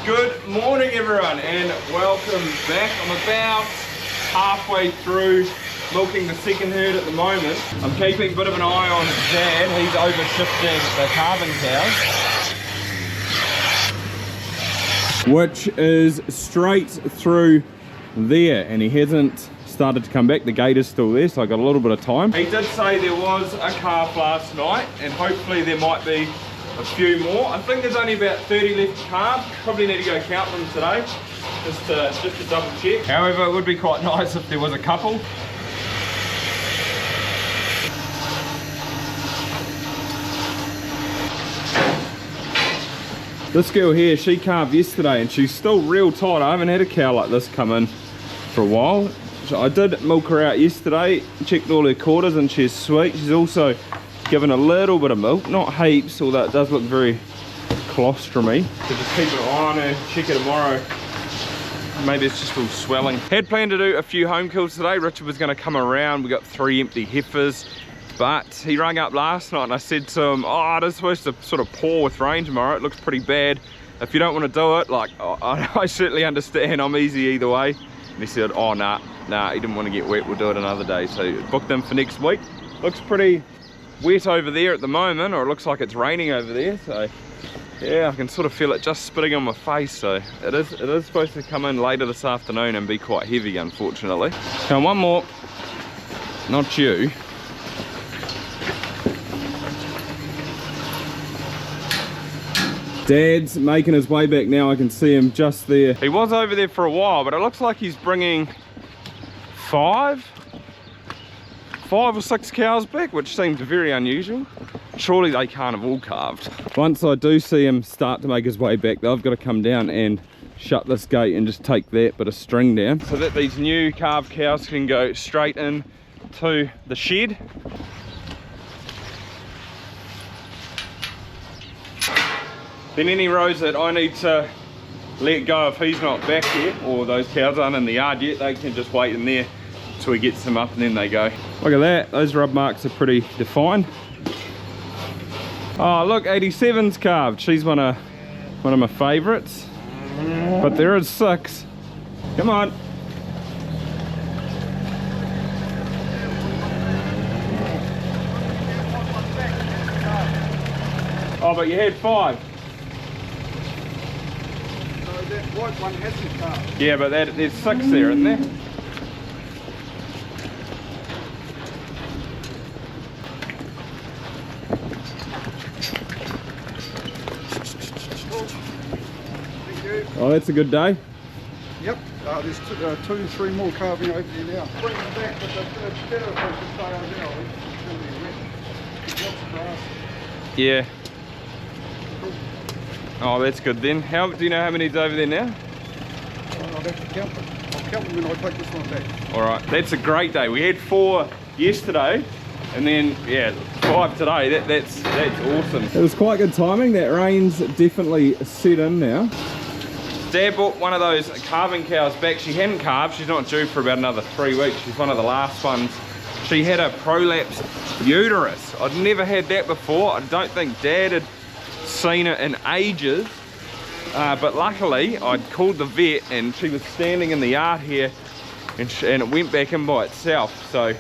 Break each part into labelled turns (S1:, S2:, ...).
S1: Good morning everyone and welcome back. I'm about halfway through milking the second herd at the moment. I'm keeping a bit of an eye on Dad. He's over shifting the calving cows, which is straight through there, and he hasn't started to come back. The gate is still there, so I got a little bit of time. He did say there was a calf last night and hopefully there might be a few more. I think there's only about 30 left to calve. Probably need to go count them today just to double check. However, it would be quite nice if there was a couple. This girl here, she calved yesterday and she's still real tight. I haven't had a cow like this come in for a while. So I did milk her out yesterday, checked all her quarters, and she's sweet. She's also given a little bit of milk, not heaps, although it does look very colostromy. So just keep an eye on her, check her tomorrow. Maybe it's just all swelling. Had planned to do a few home kills today. Richard was going to come around. We got 3 empty heifers, but he rang up last night and I said to him, oh, it is supposed to sort of pour with rain tomorrow. It looks pretty bad. If you don't want to do it, like, I certainly understand. I'm easy either way. And he said, oh, nah, he didn't want to get wet. We'll do it another day. So booked him for next week. Looks pretty wet over there at the moment, or it looks like it's raining over there, so yeah, I can sort of feel it just spitting on my face. So it is supposed to come in later this afternoon and be quite heavy, unfortunately. Now one more, not you. Dad's making his way back now. I can see him just there. He was over there for a while, but it looks like he's bringing 5 or 6 cows back, which seems very unusual. Surely they can't have all calved. Once I do see him start to make his way back, though, I've got to come down and shut this gate and just take that bit of string down so that these new calved cows can go straight in to the shed. Then any rows that I need to let go if he's not back yet, or those cows aren't in the yard yet, they can just wait in there till he gets them up and then they go. Look at that, those rub marks are pretty defined. Oh look, 87's calved. She's one of my favourites. But there is 6. Come on. Oh, but you had 5.
S2: So that white one hasn't calved.
S1: Yeah, but there's 6 there, isn't there? Oh, that's a good day.
S2: Yep, there's 2 3 more calving over there now. Bring them back, but it's better if they can stay over there. It's going to be wet. There's lots of grass.
S1: Yeah.
S2: Cool.
S1: Oh, that's good then. Do you know how many's over there now?
S2: I'll have to count them. I'll count them when I take this one back.
S1: Alright, that's a great day. We had 4 yesterday, and then, yeah, 5 today. That's awesome. It was quite good timing. That rain's definitely set in now. Dad bought one of those calving cows back. She hadn't calved. She's not due for about another 3 weeks. She's one of the last ones. She had a prolapsed uterus. I'd never had that before. I don't think Dad had seen it in ages. But luckily, I'd called the vet and she was standing in the yard here, and it went back in by itself. So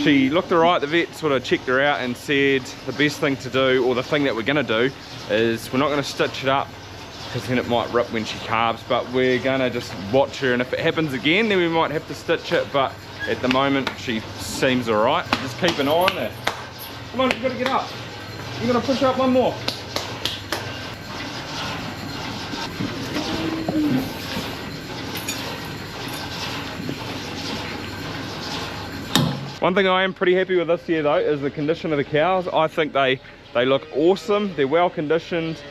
S1: she looked alright. The vet sort of checked her out and said the best thing to do, or the thing that we're going to do, is we're not going to stitch it up, because then it might rip when she calves, but we're gonna just watch her, and if it happens again then we might have to stitch it, but at the moment she seems alright. Just keep an eye on her. Come on, you gotta get up. You gotta push up one more. One thing I am pretty happy with this year though is the condition of the cows. I think they look awesome. They're well conditioned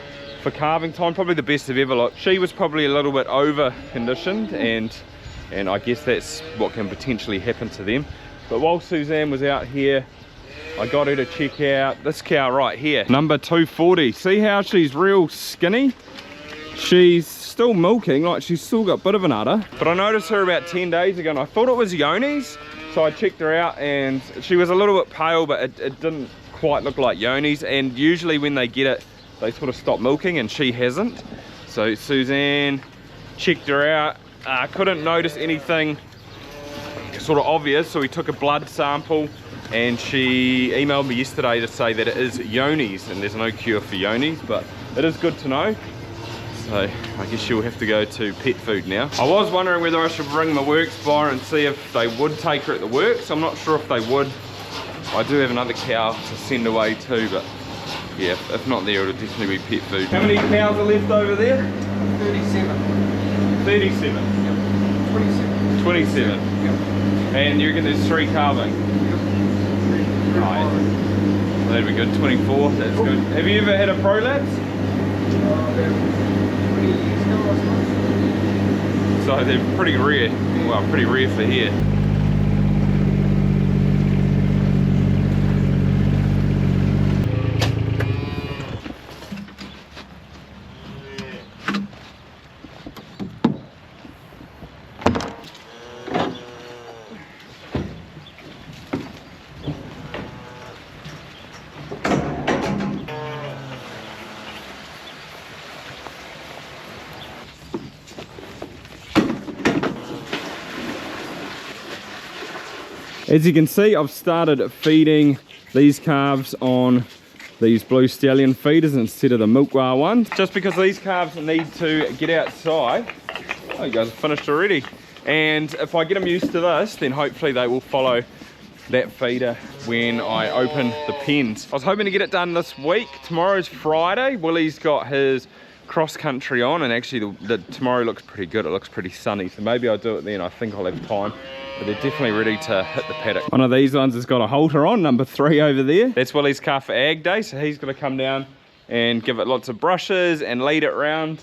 S1: for calving time, probably the best they've ever looked. She was probably a little bit over conditioned, and I guess that's what can potentially happen to them. But while Suzanne was out here, I got her to check out this cow right here, number 240. See how she's real skinny? She's still milking, like she's still got a bit of an udder. But I noticed her about 10 days ago and I thought it was Yoni's, so I checked her out and she was a little bit pale, but it didn't quite look like Yoni's, and usually when they get it, they sort of stop milking, and she hasn't. So Suzanne checked her out, couldn't notice anything sort of obvious, so we took a blood sample and she emailed me yesterday to say that it is Yoni's, and there's no cure for Yoni's, but it is good to know. So I guess she'll have to go to pet food now. I was wondering whether I should ring my works bar and see if they would take her at the works. I'm not sure if they would. I do have another cow to send away too, but yeah, if not there, it'll definitely be pet food. How many cows are left over there?
S2: 37.
S1: 37?
S2: Yep. 27.
S1: 27?
S2: Yep.
S1: And you reckon there's 3 calving?
S2: Yep.
S1: Right. So that'd be good, 24, that's good. Have you ever had a prolapse?
S2: About 20 years ago, I suppose.
S1: So they're pretty rare, well, pretty rare for here. As you can see, I've started feeding these calves on these blue stallion feeders instead of the milkwar ones, just because these calves need to get outside. Oh, you guys have finished already. And if I get them used to this, then hopefully they will follow that feeder when I open the pens. I was hoping to get it done this week. Tomorrow's Friday. Willie's got his cross country on, and actually the tomorrow looks pretty good. It looks pretty sunny, so maybe I'll do it then. I think I'll have time. But they're definitely ready to hit the paddock. One of these ones has got a halter on, number 3 over there. That's Willie's calf for Ag Day, so he's going to come down and give it lots of brushes and lead it round.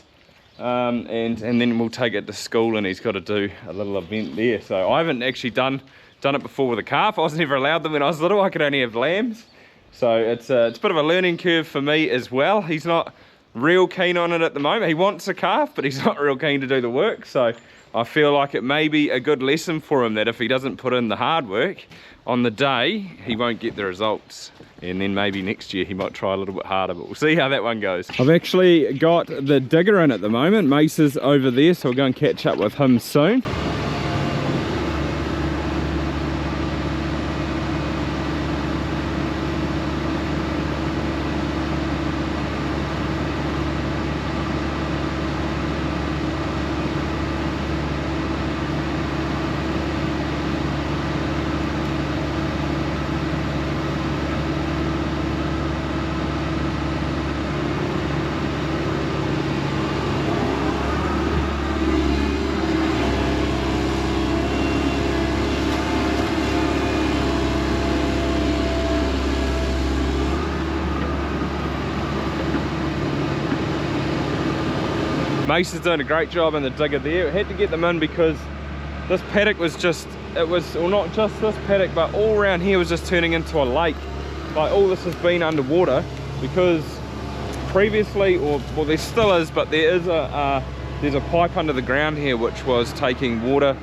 S1: And then we'll take it to school, and he's got to do a little event there. So I haven't actually done it before with a calf. I was never allowed them when I was little. I could only have lambs. So it's a bit of a learning curve for me as well. He's not real keen on it at the moment. He wants a calf, but he's not real keen to do the work. So I feel like it may be a good lesson for him that if he doesn't put in the hard work on the day, he won't get the results. And then maybe next year he might try a little bit harder, but we'll see how that one goes. I've actually got the digger in at the moment. Mace is over there, so we'll go and catch up with him soon. Mace is doing a great job in the digger there. I had to get them in because this paddock was just, well, not just this paddock, but all around here was just turning into a lake. Like all this has been underwater because previously, or well there still is, but there is there's a pipe under the ground here which was taking water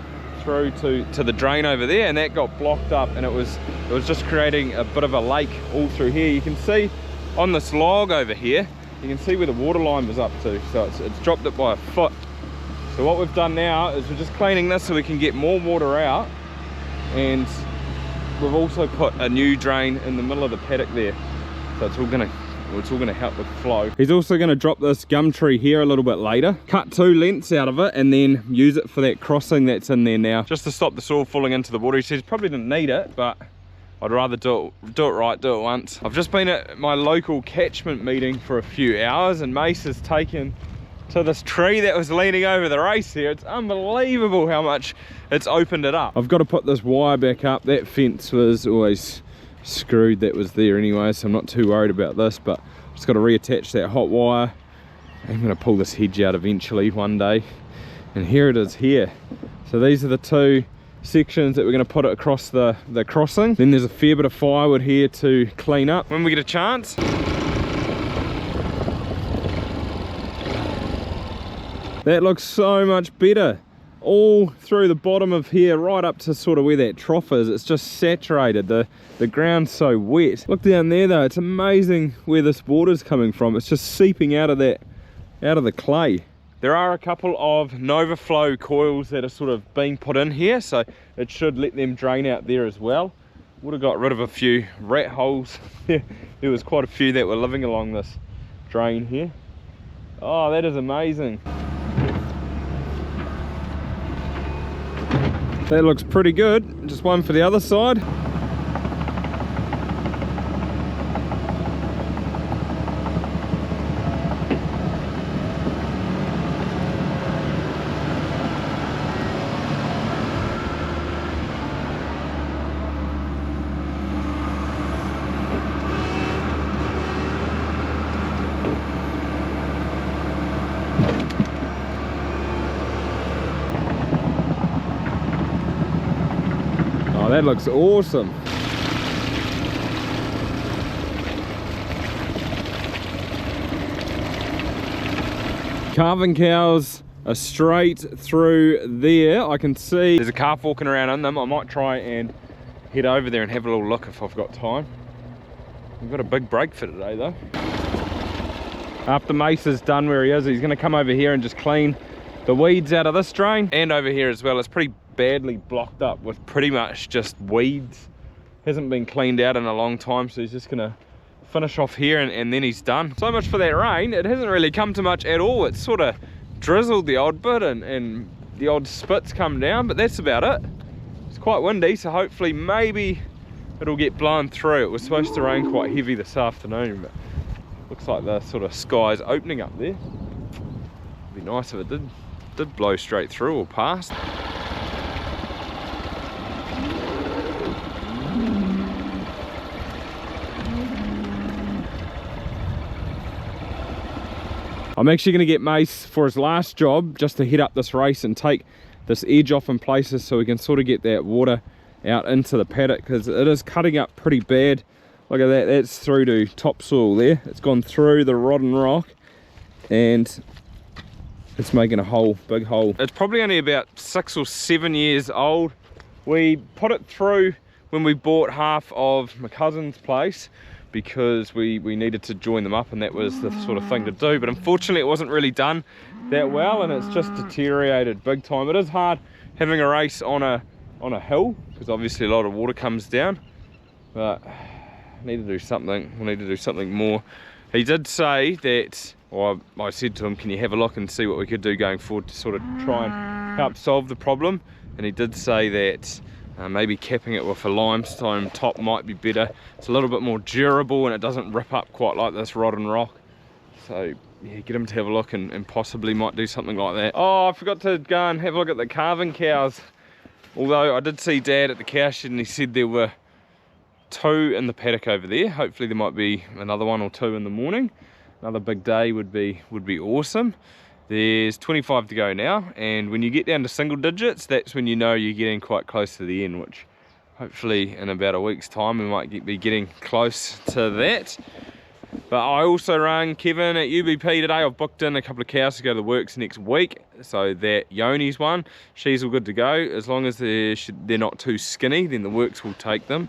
S1: through to the drain over there, and that got blocked up, and it was just creating a bit of a lake all through here. You can see on this log over here, you can see where the water line was up to, so it's dropped it by a foot. So what we've done now is we're just cleaning this so we can get more water out, and we've also put a new drain in the middle of the paddock there, so it's all gonna help with flow. He's also gonna drop this gum tree here a little bit later, cut 2 lengths out of it, and then use it for that crossing that's in there now, just to stop the soil falling into the water. He says probably didn't need it, but I'd rather do it right, do it once. I've just been at my local catchment meeting for a few hours, and Mace has taken to this tree that was leaning over the race here. It's unbelievable how much it's opened it up. I've got to put this wire back up. That fence was always screwed that was there anyway, so I'm not too worried about this, but I've just got to reattach that hot wire. I'm going to pull this hedge out eventually one day, and here it is here. So these are the 2 sections that we're going to put it across the crossing. Then there's a fair bit of firewood here to clean up when we get a chance. That looks so much better. All through the bottom of here, right up to sort of where that trough is, it's just saturated. The ground's so wet. Look down there though, it's amazing where this water's coming from. It's just seeping out of the clay. There are a couple of Novaflow coils that are sort of being put in here, so it should let them drain out there as well. Would have got rid of a few rat holes. There was quite a few that were living along this drain here. Oh, that is amazing. That looks pretty good. Just one for the other side. Oh, that looks awesome. Calving cows are straight through there. I can see there's a calf walking around in them. I might try and head over there and have a little look if I've got time. We've got a big break for today though. After Mace is done where he is, he's going to come over here and just clean the weeds out of this drain. And over here as well, it's pretty badly blocked up with pretty much just weeds. Hasn't been cleaned out in a long time, so he's just going to finish off here and then he's done. So much for that rain. It hasn't really come to much at all. It's sort of drizzled the odd bit and the odd spits come down, but that's about it. It's quite windy, so hopefully maybe it'll get blown through. It was supposed to rain quite heavy this afternoon, but looks like the sort of sky's opening up there. It'd be nice if it did blow straight through or past. I'm actually going to get Mace for his last job just to head up this race and take this edge off in places so we can sort of get that water out into the paddock, because it is cutting up pretty bad. Look at that, that's through to topsoil there. It's gone through the rotten rock and it's making a hole, big hole. It's probably only about 6 or 7 years old. We put it through when we bought half of my cousin's place because we needed to join them up, and that was the sort of thing to do, but unfortunately it wasn't really done that well and it's just deteriorated big time. It is hard having a race on a hill because obviously a lot of water comes down, but need to do something. We'll need to do something more. He did say that, or I said to him, can you have a look and see what we could do going forward to sort of try and help solve the problem, and he did say that maybe capping it with a limestone top might be better. It's a little bit more durable and it doesn't rip up quite like this rotten rock. So yeah, get him to have a look and possibly might do something like that. Oh, I forgot to go and have a look at the calving cows. Although I did see Dad at the cow shed and he said there were 2 in the paddock over there. Hopefully there might be another 1 or 2 in the morning. Another big day would be awesome. There's 25 to go now, and when you get down to single digits, that's when you know you're getting quite close to the end, which hopefully in about a week's time we might be getting close to that. But I also rang Kevin at UBP today. I've booked in a couple of cows to go to the works next week. So that Yoni's one, she's all good to go. As long as they're not too skinny, then the works will take them,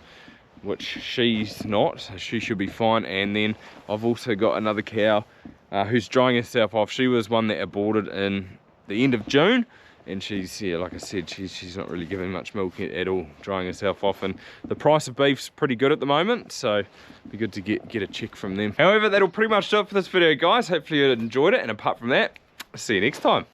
S1: which she's not, so she should be fine. And then I've also got another cow who's drying herself off. She was one that aborted in the end of June, and she's, yeah, like I said, she's not really giving much milk at all, drying herself off. And the price of beef's pretty good at the moment, so it'd be good to get a check from them. However, that'll pretty much do it for this video, guys. Hopefully you enjoyed it, and apart from that, see you next time.